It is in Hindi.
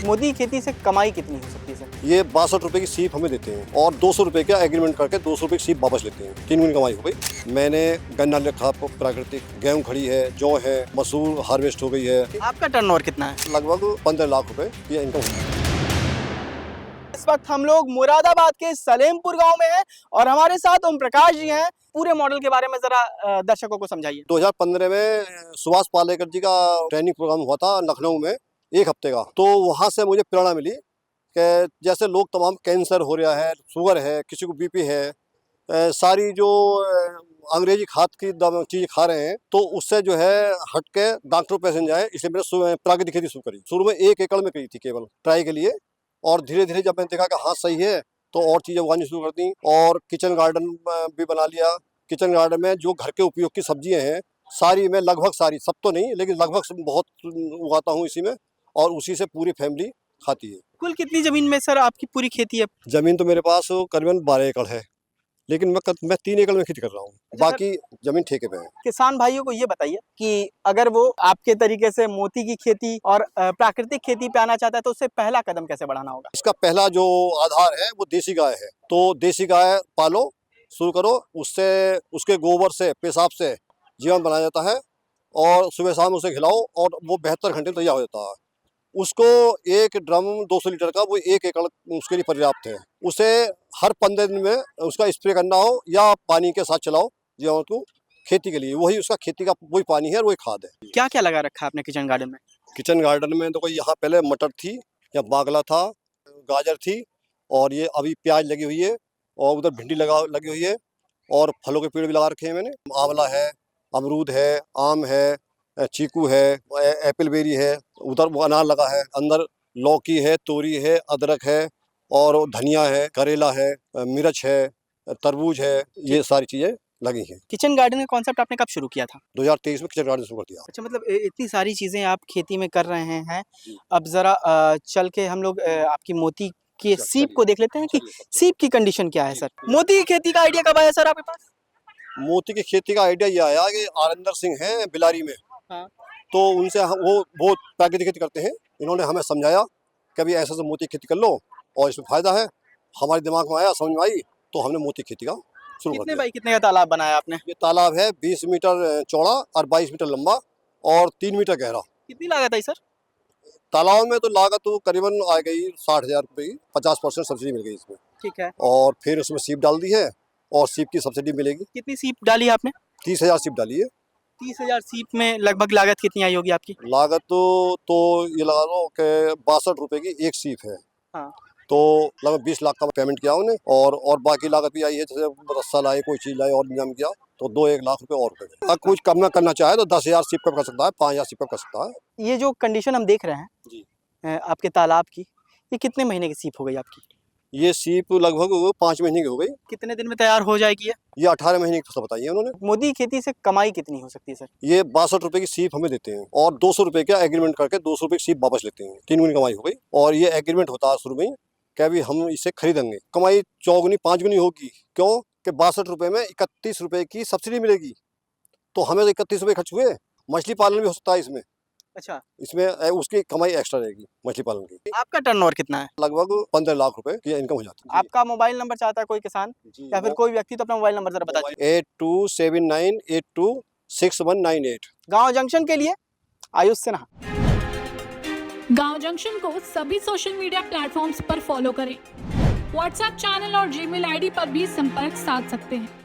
मोदी की खेती से कमाई कितनी हो सकती है सर? ये 62 रुपए की सीप हमें देते हैं और 200 रुपए का एग्रीमेंट करके 200 रुपए की सीप वापस लेते हैं। 3 गुनी कमाई हो गई। मैंने गन्ना रखा प्राकृतिक, गेहूं खड़ी है, जौ है, मसूर हार्वेस्ट हो गई है। आपका टर्नओवर कितना है? लगभग 15 लाख रुपए ये इनकम है। इस वक्त हम लोग मुरादाबाद के सलेमपुर गांव में हैं और हमारे साथ ओम प्रकाश जी हैं। पूरे मॉडल के बारे में जरा दर्शकों को समझाइए। 2015 में सुभाष पालेकर जी का ट्रेनिंग प्रोग्राम हुआ था लखनऊ में 1 हफ्ते का। तो वहाँ से मुझे प्रेरणा मिली कि जैसे लोग तमाम कैंसर हो रहा है, शुगर है, किसी को बीपी है, सारी जो अंग्रेजी खाद की चीज़ खा रहे हैं, तो उससे जो है हट के डॉक्टर पैसे जाए, इसलिए मैंने प्राकृतिक खेती शुरू करी। शुरू में 1 एकड़ में करी थी केवल ट्राई के लिए, और धीरे धीरे जब मैंने देखा कि हाँ सही है तो और चीज़ें उगानी शुरू कर दी और किचन गार्डन भी बना लिया। किचन गार्डन में जो घर के उपयोग की सब्जियां हैं सारी, मैं लगभग सारी, सब तो नहीं लेकिन लगभग बहुत उगाता हूँ इसी में, और उसी से पूरी फैमिली खाती है। कुल कितनी जमीन में सर आपकी पूरी खेती है? जमीन तो मेरे पास करीबन 12 एकड़ है, लेकिन मैं 3 एकड़ में खेती कर रहा हूँ, बाकी जमीन ठेके पे है। किसान भाइयों को ये बताइए कि अगर वो आपके तरीके से मोती की खेती और प्राकृतिक खेती पे आना चाहता है तो उससे पहला कदम कैसे बढ़ाना होगा? इसका पहला जो आधार है वो देसी गाय है। तो देसी गाय पालो, शुरू करो, उससे उसके गोबर से, पेशाब से जीवन बनाया जाता है और सुबह शाम उसे खिलाओ और वो 72 घंटे में तैयार हो जाता है। उसको 1 ड्रम 200 लीटर का, वो 1 एकड़ उसके लिए पर्याप्त है। उसे हर 15 दिन में उसका स्प्रे करना हो या पानी के साथ चलाओ जीवाणु को, खेती के लिए वही उसका खेती का वही पानी है और वही खाद है। क्या क्या लगा रखा है आपने किचन गार्डन में? किचन गार्डन में देखो, यहाँ पहले मटर थी या बागला था, गाजर थी, और ये अभी प्याज लगी हुई है, और उधर भिंडी लगी हुई है, और फलों के पेड़ भी लगा रखे हैं मैंने। आंवला है, अमरूद है, आम है, चीकू है, एप्पल बेरी है, उधर वो अनार लगा है, अंदर लौकी है, तोरी है, अदरक है, और धनिया है, करेला है, मिर्च है, तरबूज है, ये सारी चीज़ें लगी हैं। किचन गार्डन का कॉन्सेप्ट आपने कब शुरू किया था? 2023 में किचन गार्डन शुरू कर दिया। अच्छा, मतलब इतनी सारी चीजें आप खेती में कर रहे हैं। अब जरा चल के हम लोग आपकी मोती की सीप को देख लेते हैं कि सीप की कंडीशन क्या है सर। मोती की खेती का आइडिया कब आया सर आपके पास? मोती की खेती का आइडिया ये आया कि आनंदर सिंह हैं बिलारी में, हाँ। तो उनसे वो प्राकृतिक खेती करते हैं। इन्होंने हमें समझाया कि अभी ऐसे से मोती की खेती कर लो और इसमें फ़ायदा है। हमारे दिमाग में आया, समझ में आई, तो हमने मोती खेती का शुरू कर कितने दिया। बाई कितने का तालाब बनाया आपने? ये तालाब है 20 मीटर चौड़ा और 22 मीटर लंबा और 3 मीटर गहरा। कितनी लागत आई सर? तालाब में तो लागत तो करीबन आ गई 60,000 रुपये की, 50% सब्सिडी मिल गई इसमें। ठीक है। और फिर उसमें सीप डाल दी है और सीप की सब्सिडी मिलेगी। कितनी सीप डाली है आपने? 30,000 सीप डाली है। 30,000 सीप में लगभग लागत कितनी आई होगी आपकी? लागत तो ये लगा लो कि 62 रुपए की एक सीप है। हाँ। तो लगभग 20 लाख का पेमेंट किया उन्हें, और बाकी लागत भी आई है, जैसे रस्सा लाए, कोई चीज़ लाए और इंतजाम किया, तो 2-1 लाख रुपए और रुपए। अगर कुछ कम करना चाहे तो 10,000 सीप का कर सकता है, 5,000 सीप का कर सकता है। ये जो कंडीशन हम देख रहे हैं जी, आपके तालाब की, ये कितने महीने की सीप हो गई आपकी? ये सीप लगभग 5 महीने की हो गई। कितने दिन में तैयार हो जाएगी ये 18 महीने की फसल बताई है उन्होंने। मोदी की खेती से कमाई कितनी हो सकती है सर? ये 62 रुपए की सीप हमें देते हैं और 200 रुपए का एग्रीमेंट करके 200 रुपए की सीप वापस लेते हैं। 3 गुनी कमाई हो गई। और ये एग्रीमेंट होता है शुरू में ही कि अभी हम इसे खरीदेंगे, कमाई 4 गुनी 5 गुनी होगी। क्यों कि 62 रुपए में 31 रुपए की सब्सिडी मिलेगी, तो हमें 31 रुपए खर्च हुए। मछली पालन भी हो सकता है इसमें। अच्छा, इसमें उसकी कमाई एक्स्ट्रा रहेगी मछली पालन की। आपका टर्नओवर कितना है? लगभग 15 लाख रुपए की इनकम हो जाती है। आपका मोबाइल नंबर चाहता है कोई किसान या फिर कोई व्यक्ति, तो अपना मोबाइल नंबर जरा बता दीजिए। 8279826198। गांव जंक्शन के लिए आयुष सिन्हा। गांव जंक्शन को सभी सोशल मीडिया प्लेटफॉर्म्स पर फॉलो करें। व्हाट्सएप चैनल और जीमेल आईडी पर भी संपर्क साध सकते हैं।